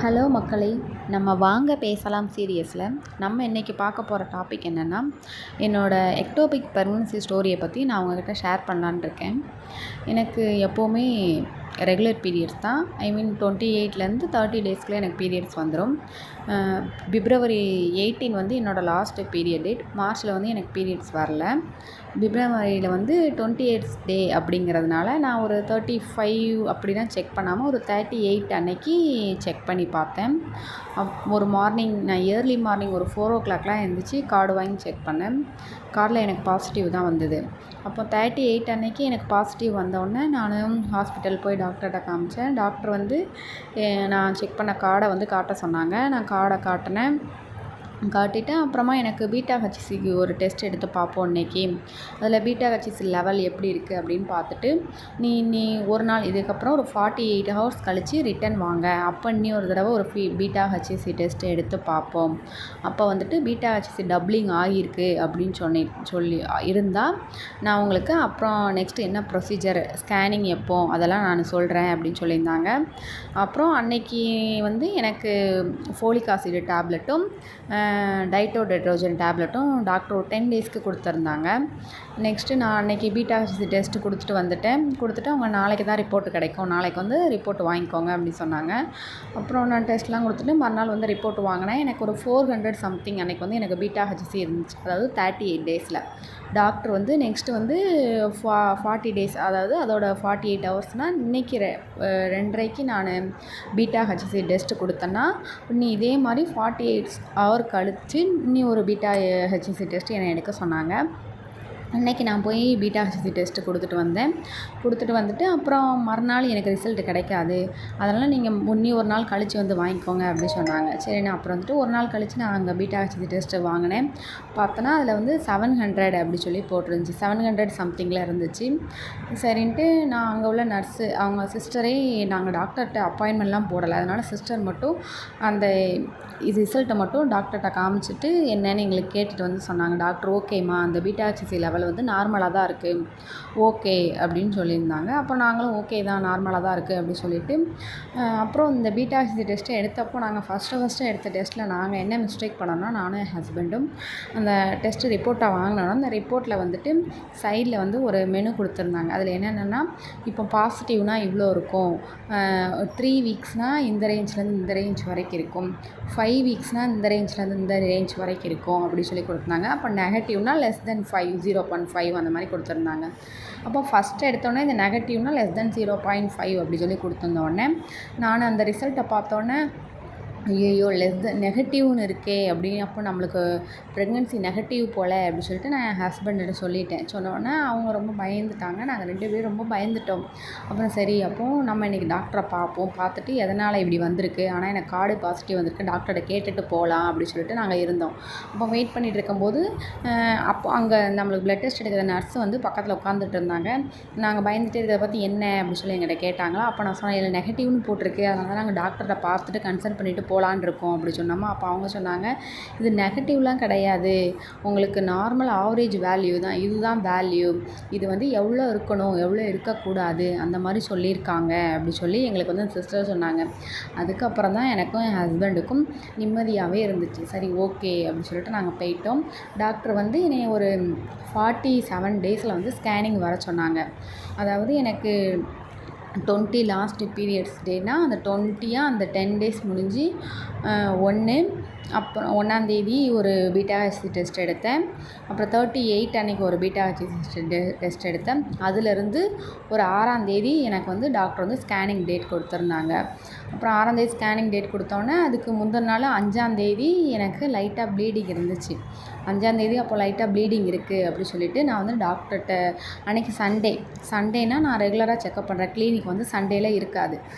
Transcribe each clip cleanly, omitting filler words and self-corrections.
Hello மக்களை, நம்ம வாங்க பேசலாம் சீரியஸில் நம்ம இன்றைக்கி பார்க்க போகிற டாபிக் என்னென்னா, என்னோடய எக்டோபிக் ப்ரெக்னன்சி ஸ்டோரியை பற்றி நான் உங்கள்கிட்ட ஷேர் பண்ணலான்னு இருக்கேன். எனக்கு எப்போவுமே ரெகுலர் பீரியட்ஸ் தான். ஐ மீன் 28லேருந்து 30 டேஸ்க்குள்ளே எனக்கு பீரியட்ஸ் வந்துடும். பிப்ரவரி 18 வந்து என்னோடய லாஸ்ட்டு பீரியட் டேட். மார்ச்சில் வந்து எனக்கு பீரியட்ஸ் வரல. பிப்ரவரியில் வந்து 28th டே அப்படிங்கிறதுனால நான் ஒரு 35 அப்படி தான் செக் பண்ணாமல் ஒரு 38 அன்னைக்கு செக் பண்ணி பார்த்தேன். ஒரு மார்னிங் நான் ஏர்லி மார்னிங் ஒரு 4 o'clockலாம் எழுந்திரிச்சி கார்டு வாங்கி செக் பண்ணேன். கார்டில் எனக்கு பாசிட்டிவ் தான் வந்தது. அப்போ 38 அன்னைக்கு எனக்கு பாசிட்டிவ் வந்தோடனே நான் ஹாஸ்பிட்டல் போய் டாக்டர்கிட்ட காமிச்சேன். டாக்டர் வந்து நான் செக் பண்ண கார்டை வந்து காட்ட சொன்னாங்க. நான் கார்டை காட்டிட்டேன். அப்புறமா எனக்கு பீட்டா ஹெச்சிசிக்கு ஒரு டெஸ்ட் எடுத்து பார்ப்போம் இன்றைக்கி. அதில் பீட்டா ஹெச்சிசி லெவல் எப்படி இருக்குது அப்படின்னு பார்த்துட்டு, நீ ஒரு நாள் இதுக்கப்புறம் ஒரு 48 hours கழித்து ரிட்டன் வாங்க, அப்போ இன்னி ஒரு தடவை ஒரு பீட்டா ஹெச்சிசி டெஸ்ட் எடுத்து பார்ப்போம். அப்போ வந்துட்டு பீட்டா ஹெச்சிசி டப்ளிங் ஆகியிருக்கு அப்படின்னு சொல்லி இருந்தால் நான் உங்களுக்கு அப்புறம் நெக்ஸ்ட்டு என்ன ப்ரொசீஜர், ஸ்கேனிங் எப்போ அதெல்லாம் நான் சொல்கிறேன் அப்படின்னு சொல்லியிருந்தாங்க. அப்புறம் அன்னைக்கு வந்து எனக்கு ஃபோலிக் ஆசிட் டேப்லெட்டும் டைட்டோடெட்ரோஜன் டேப்லெட்டும் டாக்டர் ஒரு 10 டேஸ்க்கு கொடுத்துருந்தாங்க. நெக்ஸ்ட்டு நான் அன்றைக்கி பீட்டா ஹெச்சிசி டெஸ்ட்டு கொடுத்துட்டு அவங்க நாளைக்கு தான் ரிப்போர்ட்டு கிடைக்கும், நாளைக்கு வந்து ரிப்போர்ட் வாங்கிக்கோங்க அப்படின்னு சொன்னாங்க. அப்புறம் நான் டெஸ்ட்லாம் கொடுத்துட்டு மறுநாள் வந்து ரிப்போர்ட் வாங்கினேன். எனக்கு ஒரு 400 சம்திங் அன்றைக்கி வந்து எனக்கு பீட்டா ஹெச்சிசி இருந்துச்சு. அதாவது 38 டேஸில். டாக்டர் வந்து நெக்ஸ்ட்டு வந்து 40 டேஸ், அதாவது அதோட 48 ஹவர்ஸ்னால் இன்றைக்கி 2:30க்கு நான் பீட்டா ஹெச்சிசி டெஸ்ட்டு கொடுத்தேன்னா நீ இதே மாதிரி 48 ஹவர் கழித்து இன்னி ஒரு பீட்டா ஹெச்சிசி டெஸ்ட்டு என்னை எடுக்க சொன்னாங்க. அன்றைக்கி நான் போய் பீட்டா ஹெச்சிசி டெஸ்ட்டு கொடுத்துட்டு வந்துட்டு அப்புறம் மறுநாள் எனக்கு ரிசல்ட் கிடைக்காது, அதனால் நீங்கள் இன்னி ஒரு நாள் கழித்து வந்து வாங்கிக்கோங்க அப்படின்னு சொன்னாங்க. சரி, நான் அப்புறம் வந்துட்டு ஒரு நாள் கழித்து நான் அங்கே பீட்டா ஹெச்சிசி டெஸ்ட்டு வாங்கினேன். பார்த்தோன்னா அதில் வந்து 700 அப்படி சொல்லி போட்டிருந்துச்சி. 700 சம்திங்கில் இருந்துச்சு. சரின்ட்டு நான் அங்கே உள்ள நர்ஸு அவங்க சிஸ்டரே, நாங்கள் டாக்டர்கிட்ட அப்பாயின்மெண்ட்லாம் போடலை, அதனால் சிஸ்டர் மட்டும் அந்த ரிசல்ட்டை மட்டும் டாக்டர்கிட்ட காமிச்சிட்டு என்னென்னு எங்களுக்கு கேட்டுட்டு வந்து சொன்னாங்க. டாக்டர் ஓகேம்மா, அந்த பீட்டா ஹெச்சிசி லெவல் வந்து நார்மலாக தான் இருக்குது, ஓகே அப்படின்னு சொல்லியிருந்தாங்க. அப்போ நாங்களும் ஓகே தான், நார்மலாக தான் இருக்குது அப்படின்னு சொல்லிவிட்டு அப்புறம் இந்த பீட்டா ஹெச்சிசி டெஸ்ட்டை எடுத்தப்போ நாங்கள் ஃபஸ்ட்டு எடுத்த டெஸ்ட்டில் நாங்கள் என்ன மிஸ்டேக் பண்ணோம்னா, நானும் என் ஹஸ்பண்டும் அந்த டெஸ்ட்டு ரிப்போர்ட்டை வாங்கினோன்னா அந்த ரிப்போர்ட்டில் வந்துட்டு சைடில் வந்து ஒரு மெனு கொடுத்துருந்தாங்க. அதில் என்னென்னா, இப்போ பாசிட்டிவ்னால் இவ்வளோ இருக்கும், 3 வீக்ஸ்னால் இந்த ரேஞ்சிலேருந்து இந்த ரேஞ்ச் வரைக்கும் இருக்கும், 5 வீக்ஸ்னால் இந்த ரேஞ்சிலேருந்து இந்த ரேஞ்ச் வரைக்கும் இருக்கும் அப்படி சொல்லி கொடுத்தாங்க. அப்போ நெகட்டிவ்னால் <5 0.5 அந்த மாதிரி கொடுத்துருந்தாங்க. அப்போ ஃபஸ்ட்டு எடுத்தோடனே இந்த நெகட்டிவ்னால் <0.5 அப்படி சொல்லி கொடுத்துருந்தோடனே நான் அந்த ரிசல்ட்டை பார்த்தோன்னே ஐயோ நெகட்டிவ்னு இருக்கே அப்படின்னு, அப்போ நம்மளுக்கு ப்ரெக்னென்சி நெகட்டிவ் போல் அப்படின்னு சொல்லிட்டு நான் என் ஹஸ்பண்ட்கிட்ட சொல்லிட்டேன். சொன்னோடனே அவங்க ரொம்ப பயந்துட்டாங்க. நாங்கள் 2 பேரும் ரொம்ப பயந்துட்டோம். அப்புறம் சரி, அப்போது நம்ம இன்றைக்கி டாக்டரை பார்த்துட்டு எதனால் இப்படி வந்திருக்கு, ஆனால் எனக்கு கார்டு பாசிட்டிவ் வந்திருக்கு, டாக்டர்கிட்ட கேட்டுட்டு போகலாம் அப்படின்னு சொல்லிட்டு நாங்கள் இருந்தோம். அப்போ வெயிட் பண்ணிகிட்டு இருக்கும்போது அப்போ அங்கே நம்மளுக்கு ப்ளட் டெஸ்ட் எடுக்கிற நர்ஸு வந்து பக்கத்தில் உட்காந்துட்டு இருந்தாங்க. நாங்கள் பயந்துட்டு இதை பற்றி என்ன அப்படின்னு சொல்லி எங்கிட்ட கேட்டாங்களா. அப்போ நான் சொன்னேன், இல்லை நெகட்டிவ்னு போட்டிருக்கு, அதனால தான் நாங்கள் டாக்டர்கிட்ட பார்த்துட்டு கன்சல்ட் பண்ணிவிட்டு போகலான் இருக்கோம் அப்படி சொன்னோமா. அப்போ அவங்க சொன்னாங்க, இது நெகட்டிவ்லாம் கிடையாது, உங்களுக்கு நார்மல் ஆவரேஜ் வேல்யூ தான், இதுதான் வேல்யூ, இது வந்து எவ்வளோ இருக்கணும் எவ்வளோ இருக்கக்கூடாது அந்த மாதிரி சொல்லியிருக்காங்க அப்படி சொல்லி எங்களுக்கு வந்து சிஸ்டர் சொன்னாங்க. அதுக்கப்புறம் தான் எனக்கும் என் ஹஸ்பண்டுக்கும் நிம்மதியாகவே இருந்துச்சு. சரி, ஓகே அப்படின்னு சொல்லிட்டு நாங்கள் போயிட்டோம். டாக்டர் வந்து என்னை ஒரு 47 டேஸில் வந்து ஸ்கேனிங் வர சொன்னாங்க. அதாவது எனக்கு 20 லாஸ்ட் பீரியட்ஸ் டேனா அந்த 20 அந்த 10 டேஸ் முடிஞ்சு 1 அப்புறம் 1ஆந்தேதி ஒரு பீட்டா ஹெச்சிசி டெஸ்ட் எடுத்தேன். அப்புறம் 38 அன்றைக்கி ஒரு பீட்டா ஹெச்சிசி டெஸ்ட் எடுத்தேன். அதிலிருந்து ஒரு 6ஆந்தேதி எனக்கு வந்து டாக்டர் வந்து ஸ்கேனிங் டேட் கொடுத்துருந்தாங்க. அப்புறம் 6ஆந்தேதி ஸ்கேனிங் டேட் கொடுத்தோன்னே அதுக்கு முந்தின நாள் 5ஆந்தேதி எனக்கு லைட்டாக ப்ளீடிங் இருந்துச்சு. 5ஆந்தேதி அப்போ லைட்டாக ப்ளீடிங் இருக்குது அப்படி சொல்லிவிட்டு நான் வந்து டாக்டர்கிட்ட அன்றைக்கி சண்டேனால் நான் ரெகுலராக செக்கப் பண்ணுறேன். கிளினிக் வந்து சண்டேயில்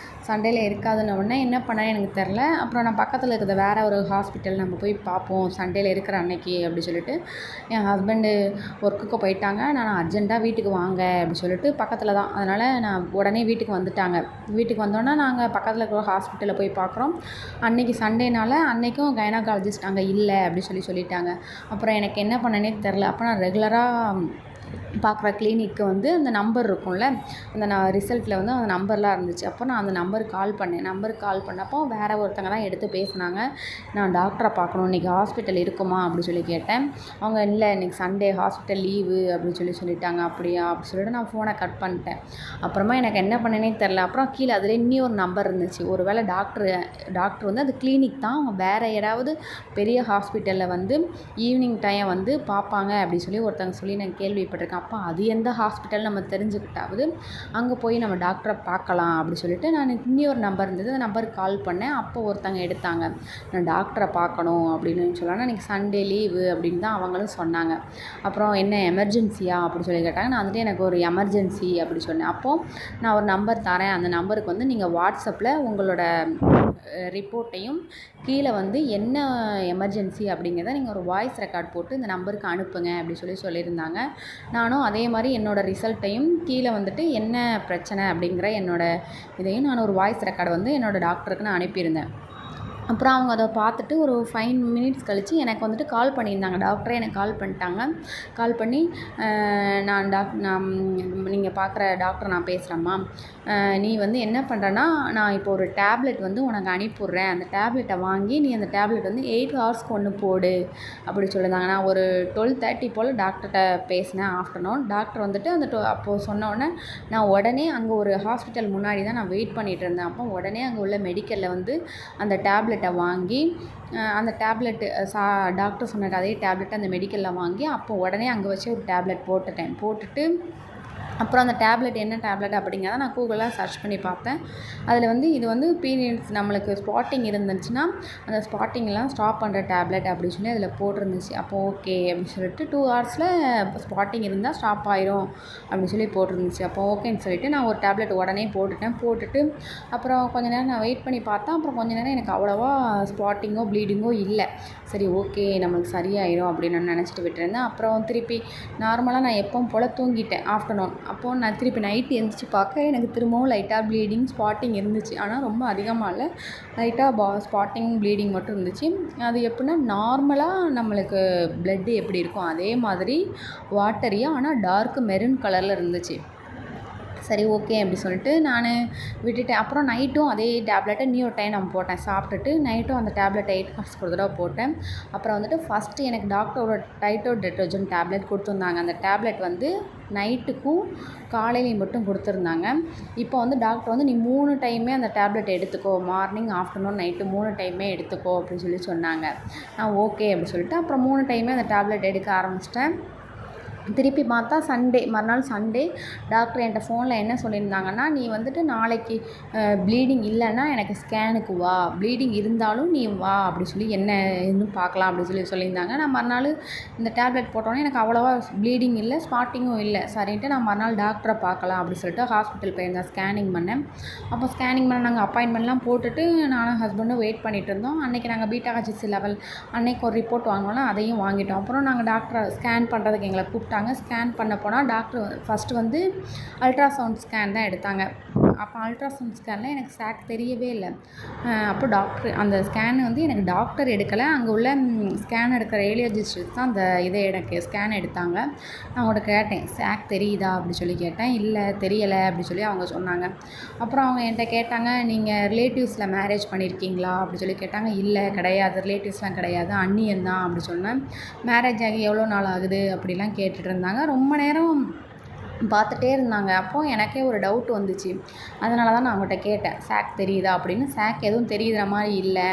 இருக்காதுன்ன உடனே என்ன பண்ணேன் எனக்கு தெரில. அப்புறம் நான் பக்கத்தில் இருக்கிற வேறு ஒரு ஹாஸ்பிட்டல் நம்ம போய் பார்ப்போம் சண்டேயில் இருக்கிற அன்னைக்கு அப்படி சொல்லிட்டு என் ஹஸ்பண்டு ஒர்க்குக்கு போயிட்டாங்க. நான் அர்ஜெண்ட்டாக வீட்டுக்கு வாங்க அப்படி சொல்லிட்டு பக்கத்தில் தான், அதனால் நான் உடனே வீட்டுக்கு வந்துட்டாங்க. வீட்டுக்கு வந்தோன்னே நாங்கள் பக்கத்தில் இருக்கிற ஹாஸ்பிட்டலில் போய் பார்க்குறோம். அன்றைக்கி சண்டேனால் அன்றைக்கும் கைனகாலஜிஸ்ட் அங்கே இல்லை அப்படி சொல்லிட்டாங்க. அப்புறம் எனக்கு என்ன பண்ணனே தெரில. அப்போ நான் ரெகுலராக பார்க்குற கிளினிக்கு வந்து அந்த நம்பர் இருக்கும்ல, அந்த ரிசல்ட்டில் வந்து அந்த நம்பர்லாம் இருந்துச்சு. அப்போ நான் அந்த நம்பருக்கு கால் பண்ணேன். நம்பருக்கு கால் பண்ணப்போ வேறு ஒருத்தங்க தான் எடுத்து பேசுனாங்க. நான் டாக்டரை பார்க்கணும், இன்றைக்கி ஹாஸ்பிட்டல் இருக்குமா அப்படி சொல்லி கேட்டேன். அவங்க இல்லை இன்றைக்கி சண்டே ஹாஸ்பிட்டல் லீவு அப்படின்னு சொல்லிட்டாங்க. அப்படியா அப்படி சொல்லிட்டு நான் ஃபோனை கட் பண்ணிட்டேன். அப்புறமா எனக்கு என்ன பண்ணேனே தெரில. அப்புறம் கீழே அதில் இன்னொரு நம்பர் இருந்துச்சு. ஒரு வேளை டாக்டர் வந்து அது கிளினிக் தான், அவங்க வேறு யாராவது பெரிய ஹாஸ்பிட்டலில் வந்து ஈவினிங் டைம் வந்து பார்ப்பாங்க அப்படின்னு சொல்லி ஒருத்தங்க சொல்லி நான் கேள்விப்பட்டிருக்கேன். அப்போ அது எந்த ஹாஸ்பிட்டல் நம்ம தெரிஞ்சுக்கிட்டாவது அங்கே போய் நம்ம டாக்டரை பார்க்கலாம் அப்படி சொல்லிட்டு நான் இன்னொரு நம்பர் இருந்தது, அந்த நம்பருக்கு கால் பண்ணேன். அப்போ ஒருத்தங்க எடுத்தாங்க. நான் டாக்டரை பார்க்கணும் அப்படின்னு சொல்லலாம். இன்றைக்கி சண்டே லீவு அப்படின்னு தான் அவங்களும் சொன்னாங்க. அப்புறம் என்ன எமர்ஜென்சியா அப்படி சொல்லி கேட்டாங்க. நான் வந்துட்டு எனக்கு ஒரு எமர்ஜென்சி அப்படி சொன்னேன். அப்போது நான் ஒரு நம்பர் தரேன், அந்த நம்பருக்கு வந்து நீங்கள் வாட்ஸ்அப்பில் உங்களோட ரிப்போர்ட்டையும் கீழே வந்து என்ன எமர்ஜென்சி அப்படிங்கிறத நீங்கள் ஒரு வாய்ஸ் ரெக்கார்ட் போட்டு இந்த நம்பருக்கு அனுப்புங்க அப்படி சொல்லியிருந்தாங்க. நானும் அதே மாதிரி என்னோடய ரிசல்ட்டையும் கீழே வந்துட்டு என்ன பிரச்சனை அப்படிங்கிற என்னோடய இதையும் நான் ஒரு வாய்ஸ் ரெக்கார்டு வந்து என்னோடய டாக்டருக்கு நான் அனுப்பியிருந்தேன். அப்புறம் அவங்க அதை பார்த்துட்டு ஒரு 5 மினிட்ஸ் கழித்து எனக்கு வந்துட்டு கால் பண்ணியிருந்தாங்க. டாக்டரே எனக்கு கால் பண்ணிட்டாங்க. கால் பண்ணி நான் நீங்கள் பார்க்குற டாக்டர் நான் பேசுகிறேம்மா, நீ வந்து என்ன பண்ணுறேன்னா நான் இப்போ ஒரு டேப்லெட் வந்து உனக்கு அனுப்பிவிட்றேன். அந்த டேப்லெட்டை வாங்கி நீ அந்த டேப்லெட் வந்து 8 ஹவர்ஸ்க்கு ஒன்று போடு அப்படி சொல்லியிருந்தாங்க. நான் ஒரு 12:30 போல் டாக்டர்கிட்ட பேசினேன் ஆஃப்டர்நூன். டாக்டர் வந்துட்டு அப்போது சொன்னோடனே நான் உடனே அங்கே ஒரு ஹாஸ்பிட்டல் முன்னாடி தான் நான் வெயிட் பண்ணிகிட்டு இருந்தேன். அப்போ உடனே அங்கே உள்ள மெடிக்கலில் வந்து அந்த டேப்லெட்டை வாங்கி அந்த டேப்லெட்டு டாக்டர் சொன்ன அதே டேப்லெட்டை அந்த மெடிக்கலில் வாங்கி அப்போ உடனே அங்கே வச்சு ஒரு டேப்லெட் போட்டுட்டு அப்புறம் அந்த டேப்லெட் என்ன டேப்லெட் அப்படிங்கிறத நான் கூகுளில் சர்ச் பண்ணி பார்த்தேன். அதில் வந்து இது வந்து பீரியட்ஸ் நம்மளுக்கு ஸ்பாட்டிங் இருந்துச்சுன்னா அந்த ஸ்பாட்டிங்லாம் ஸ்டாப் பண்ணுற டேப்லெட் அப்படின்னு சொல்லி அதில் போட்டிருந்துச்சு. அப்போ ஓகே அப்படின்னு சொல்லிட்டு 2 ஹவர்ஸில் ஸ்பாட்டிங் இருந்தால் ஸ்டாப் ஆயிரும் அப்படின்னு சொல்லி போட்டிருந்துச்சு. அப்போ ஓகேன்னு சொல்லிட்டு நான் ஒரு டேப்லெட் உடனே போட்டுட்டு அப்புறம் கொஞ்ச நேரம் நான் வெயிட் பண்ணி பார்த்தேன். அப்புறம் கொஞ்ச நேரம் எனக்கு அவ்வளோவா ஸ்பாட்டிங்கோ ப்ளீடிங்கோ இல்லை. சரி ஓகே நம்மளுக்கு சரியாயிரும் அப்படின்னு நான் நினச்சிட்டு விட்டுருந்தேன். அப்புறம் திருப்பி நார்மலாக நான் எப்பவும் போல் தூங்கிட்டேன் ஆஃப்டர்நூன். அப்போது நான் திருப்பி நைட்டு எழுந்திரிச்சி பார்க்க எனக்கு திரும்பவும் லைட்டாக ப்ளீடிங் ஸ்பாட்டிங் இருந்துச்சு. ஆனால் ரொம்ப அதிகமாக இல்லை, லைட்டாக ஸ்பாட்டிங் ப்ளீடிங் மட்டும் இருந்துச்சு. அது எப்படின்னா நார்மலாக நம்மளுக்கு ப்ளட்டு எப்படி இருக்கும் அதே மாதிரி வாட்டரியாக ஆனால் டார்க் மெரூன் கலரில் இருந்துச்சு. சரி ஓகே அப்படி சொல்லிட்டு நான் விட்டுட்டேன். அப்புறம் நைட்டும் அதே டேப்லெட்டை இன்னொரு டைம் நான் போட்டேன். சாப்பிட்டுட்டு நைட்டும் அந்த டேப்லெட் 8 ஹவர்ஸ்க்கு ஒரு தடவை போட்டேன். அப்புறம் வந்துட்டு ஃபஸ்ட்டு எனக்கு டாக்டரோட டைட்டோ டெட்ரோஜன் டேப்லெட் கொடுத்துருந்தாங்க. அந்த டேப்லெட் வந்து நைட்டுக்கும் காலையிலையும் மட்டும் கொடுத்துருந்தாங்க. இப்போ வந்து டாக்டர் வந்து நீ 3 டைமே அந்த டேப்லெட் எடுத்துக்கோ, மார்னிங் ஆஃப்டர்நூன் நைட்டு 3 டைமே எடுத்துக்கோ அப்படின்னு சொல்லி சொன்னாங்க. நான் ஓகே அப்படி சொல்லிட்டு அப்புறம் 3 டைமே அந்த டேப்லெட் எடுக்க ஆரம்பிச்சிட்டேன். திருப்பி பார்த்தா மறுநாள் சண்டே டாக்டர் என்கிட்ட ஃபோனில் என்ன சொல்லியிருந்தாங்கன்னா, நீ வந்துட்டு நாளைக்கு ப்ளீடிங் இல்லைன்னா எனக்கு ஸ்கேனுக்கு வா, ப்ளீடிங் இருந்தாலும் நீ வா அப்படி சொல்லி என்ன இன்னும் பார்க்கலாம் அப்படி சொல்லியிருந்தாங்க. நான் மறுநாள் இந்த டேப்லெட் போட்டோன்னே எனக்கு அவ்வளோவா ப்ளீடிங் இல்லை, ஸ்பாட்டிங்கும் இல்லை. சரின்ட்டு நான் மறுநாள் டாக்டரை பார்க்கலாம் அப்படி சொல்லிட்டு ஹாஸ்பிட்டல் போயிருந்தேன். ஸ்கேனிங் பண்ணேன். அப்போ ஸ்கேனிங் பண்ண நாங்கள் அப்பாயின்மெண்ட்லாம் போட்டுட்டு நானும் ஹஸ்பண்டும் வெயிட் பண்ணிகிட்டு இருந்தோம். அன்றைக்கி நாங்கள் பீட்டா-HCG லெவல் அன்றைக்கி ஒரு ரிப்போர்ட் வாங்கினோன்னா அதையும் வாங்கிட்டோம். அப்புறம் நாங்கள் டாக்டரை ஸ்கேன் பண்ணுறதுக்கு எங்களை கூப்பிட்டாங்க. ஸ்கேன் பண்ண போனால் டாக்டர் ஃபஸ்ட்டு வந்து அல்ட்ராசவுண்ட் ஸ்கேன் தான் எடுத்தாங்க. அப்போ அல்ட்ராசவுண்ட் ஸ்கேனில் எனக்கு சாக் தெரியவே இல்லை. அப்போ டாக்டர் அந்த ஸ்கேன் வந்து எனக்கு டாக்டர் எடுக்கலை, அங்கே உள்ள ஸ்கேன் எடுக்கிற ரேடியாலஜிஸ்ட் தான் அந்த எனக்கு ஸ்கேன் எடுத்தாங்க. நான் அவங்கள்ட்ட கேட்டேன் சாக் தெரியுதா அப்படி சொல்லி கேட்டேன். இல்லை தெரியலை அப்படி சொல்லி அவங்க சொன்னாங்க. அப்புறம் அவங்க என்கிட்ட கேட்டாங்க, நீங்கள் ரிலேட்டிவ்ஸில் மேரேஜ் பண்ணியிருக்கீங்களா அப்படி சொல்லி கேட்டாங்க. இல்லை கிடையாது, ரிலேட்டிவ்ஸ்லாம் கிடையாது, அண்ணியன் தான் அப்படி சொன்னேன். மேரேஜ் ஆகி எவ்வளோ நாள் ஆகுது அப்படிலாம் கேட்டுட்டு இருந்தாங்க. ரொம்ப நேரம் பார்த்துட்டே இருந்தாங்க. அப்போது எனக்கே ஒரு டவுட் வந்துச்சு. அதனால தான் நான் அவங்கள்ட்ட கேட்டேன் சாக் தெரியுதா அப்படின்னு. சாக் எதுவும் தெரியுற மாதிரி இல்லை,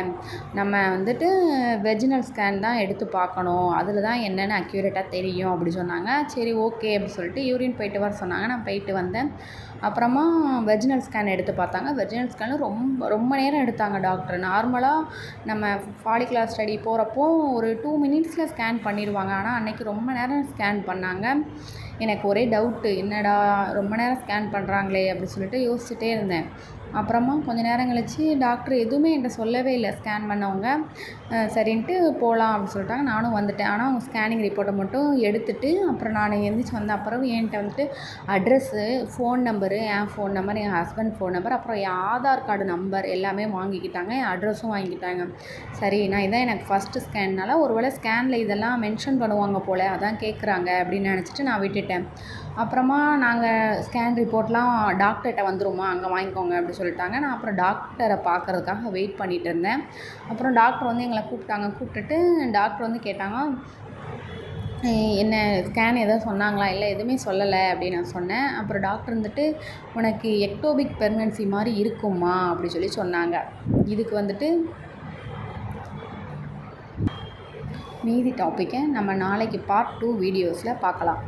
நம்ம வந்துட்டு வெஜினல் ஸ்கேன் தான் எடுத்து பார்க்கணும், அதில் தான் என்னென்னு அக்யூரேட்டாக தெரியும் அப்படி சொன்னாங்க. சரி ஓகே அப்படி சொல்லிட்டு யூரின் போயிட்டு வர சொன்னாங்க. நான் போயிட்டு வந்தேன். அப்புறமா வெஜினல் ஸ்கேன் எடுத்து பார்த்தாங்க. வெஜினல் ஸ்கேனு ரொம்ப நேரம் எடுத்தாங்க டாக்டர். நார்மலாக நம்ம ஃபாலிகுலர் ஸ்டடி போகிறப்போ ஒரு 2 மினிட்ஸில் ஸ்கேன் பண்ணிடுவாங்க. ஆனால் அன்றைக்கி ரொம்ப நேரம் ஸ்கேன் பண்ணாங்க. எனக்கு ஒரே டவுட்டு, என்னடா ரொம்ப நேரம் ஸ்கேன் பண்ணுறாங்களே அப்படி சொல்லிட்டு யோசிச்சுட்டே இருந்தேன். அப்புறமா கொஞ்சம் நேரம் கழிச்சு டாக்டர் எதுவுமே என்கிட்ட சொல்லவே இல்லை. ஸ்கேன் பண்ணவங்க சரின்ட்டு போகலாம் அப்படின்னு சொல்லிட்டாங்க. நானும் வந்துட்டேன். ஆனால் அவங்க ஸ்கேனிங் ரிப்போர்ட்டை மட்டும் எடுத்துகிட்டு அப்புறம் நான் எந்திரிச்சு வந்த அப்புறம் என்கிட்ட வந்துட்டு அட்ரஸ்ஸு, ஃபோன் நம்பரு, என் ஃபோன் நம்பர், என் ஹஸ்பண்ட் ஃபோன் நம்பர், அப்புறம் என் ஆதார் கார்டு நம்பர் எல்லாமே வாங்கிக்கிட்டாங்க. என் அட்ரஸும் வாங்கிக்கிட்டாங்க. சரி, நான் இதான் எனக்கு ஃபஸ்ட்டு ஸ்கேன்னால ஒரு வேளை ஸ்கேனில் இதெல்லாம் மென்ஷன் பண்ணுவாங்க போல், அதான் கேட்குறாங்க அப்படின்னு நினச்சிட்டு நான் விட்டுட்டேன். அப்புறமா நாங்கள் ஸ்கேன் ரிப்போர்ட்லாம் டாக்டர்கிட்ட வந்துருமா, அங்கே வாங்கிக்கோங்க அப்படி சொல்லிட்டாங்க. நான் அப்புறம் டாக்டரை பார்க்குறதுக்காக வெயிட் பண்ணிகிட்டு இருந்தேன். அப்புறம் டாக்டர் வந்து எங்களை கூப்பிட்டாங்க. கூப்பிட்டுட்டு டாக்டர் வந்து கேட்டாங்க, என்ன ஸ்கேன் எதாவது சொன்னாங்களா? இல்லை எதுவுமே சொல்லலை அப்படின்னு நான் சொன்னேன். அப்புறம் டாக்டர் வந்துட்டு உனக்கு எக்டோபிக் ப்ரெக்னன்சி மாதிரி இருக்குமா அப்படி சொல்லி சொன்னாங்க. இதுக்கு வந்துட்டு மீதி டாப்பிக்கை நம்ம நாளைக்கு பார்ட் 2 வீடியோஸில் பார்க்கலாம்.